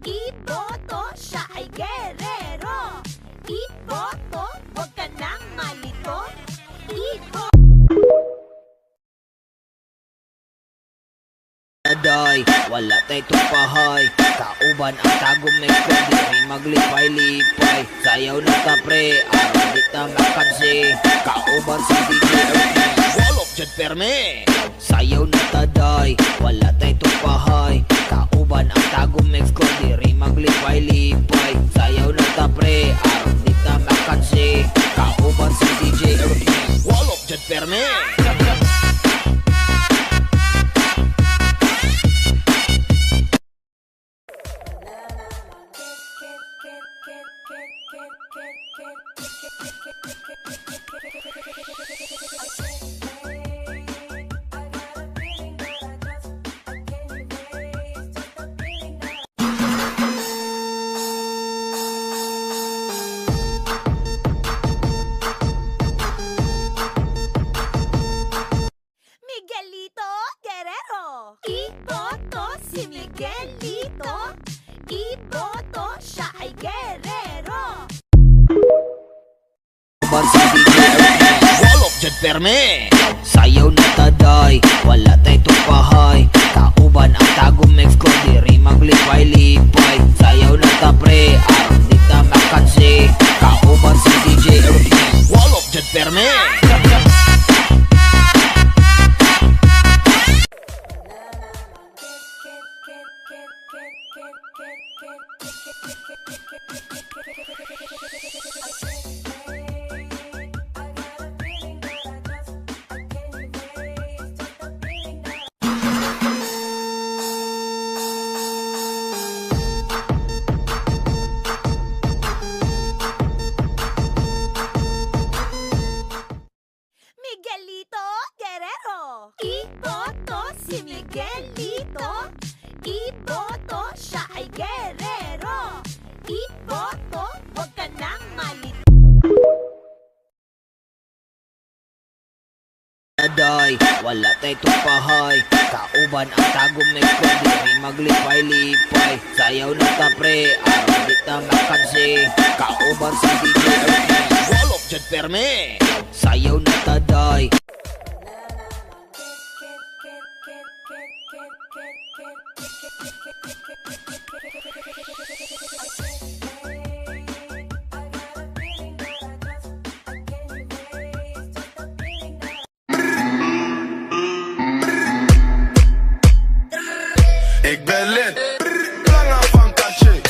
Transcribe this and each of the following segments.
Iboto, siya ay gerero. Iboto, huwag ka nang malito. Iboto. Day, wala tay tupahay. Kauban ang tagong may kundi maglipay-lipay. Sayaw na ta pre, araw di ta makansi. Kauban si DJ Ernie, walop dyan perme. Sayaw na ta day, wala tay tupahay. Kauban ang tagong may kundi maglipay-lipay. Sayaw na ta pre, araw di ta makansi. Kauban si DJ Ernie, walop dyan perme. Miguelito Guerrero. Iboto si Miguelito. Iboto, siya ay gerero. Kauban si DJ Ernie, walop dyan perme. Sayaw na ta day, wala tay tupahay. Kauban ang tagong mix ko, diri maglipay-lipay. Sayaw na ta pre, araw di ta makansi. Kauban si DJ Ernie, walop dyan perme. Miguelito Guerrero. Iboto si Miguelito. Iboto, siya ay gerero. Iboto, huwag ka nang malito. Day, wala tay tupahay. Kauban ang tagong may kundi maglipay-lipay. Sayaw na ta pre, araw di ta makansi. Kauban si DJ Ernie, walop dyan perme. Sayaw na ta day. Ik ben lid, langer van Caché.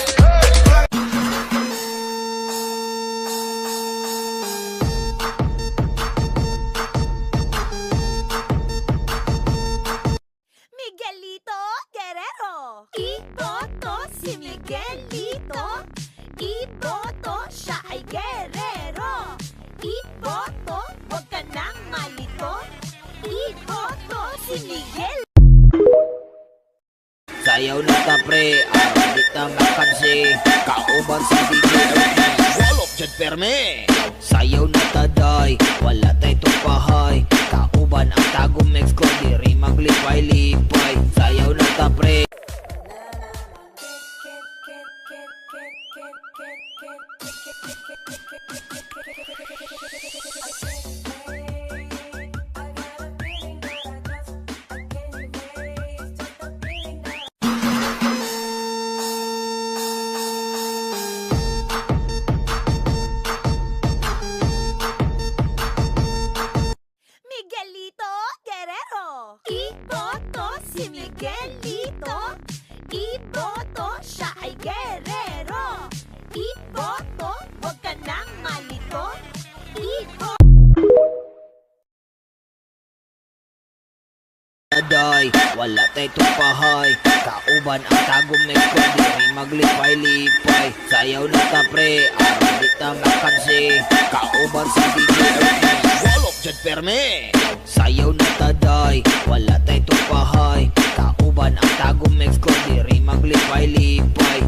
Miguelito Guerrero. Iboto si Miguelito. Iboto, siya ay gerero. Iboto, huwag ka nang malito. Iboto si Miguel. Sayaw na ta pre, araw di ta makansi. Kauban si DJ Ernie, walop dyan perme. Sayaw na ta day, wala tay tupahay. Kauban ang tagong mix ko, diri maglipay-lipay. Sayaw na ta pre. Miguelito Guerrero. Iboto si Miguelito. Iboto, siya ay gerero. Iboto, huwag ka nang malito. Iboto. Day, wala tay tupahay. Kauban ang tagong may kundi maglipay-lipay. Sayaw na ta pre, araw di ta makansi. Kauban si DJ Ernie, walop dyan perme. Sayaw na ta day, wala tay tupahay. Kauban ang tagong mix ko, diri maglipay-lipay.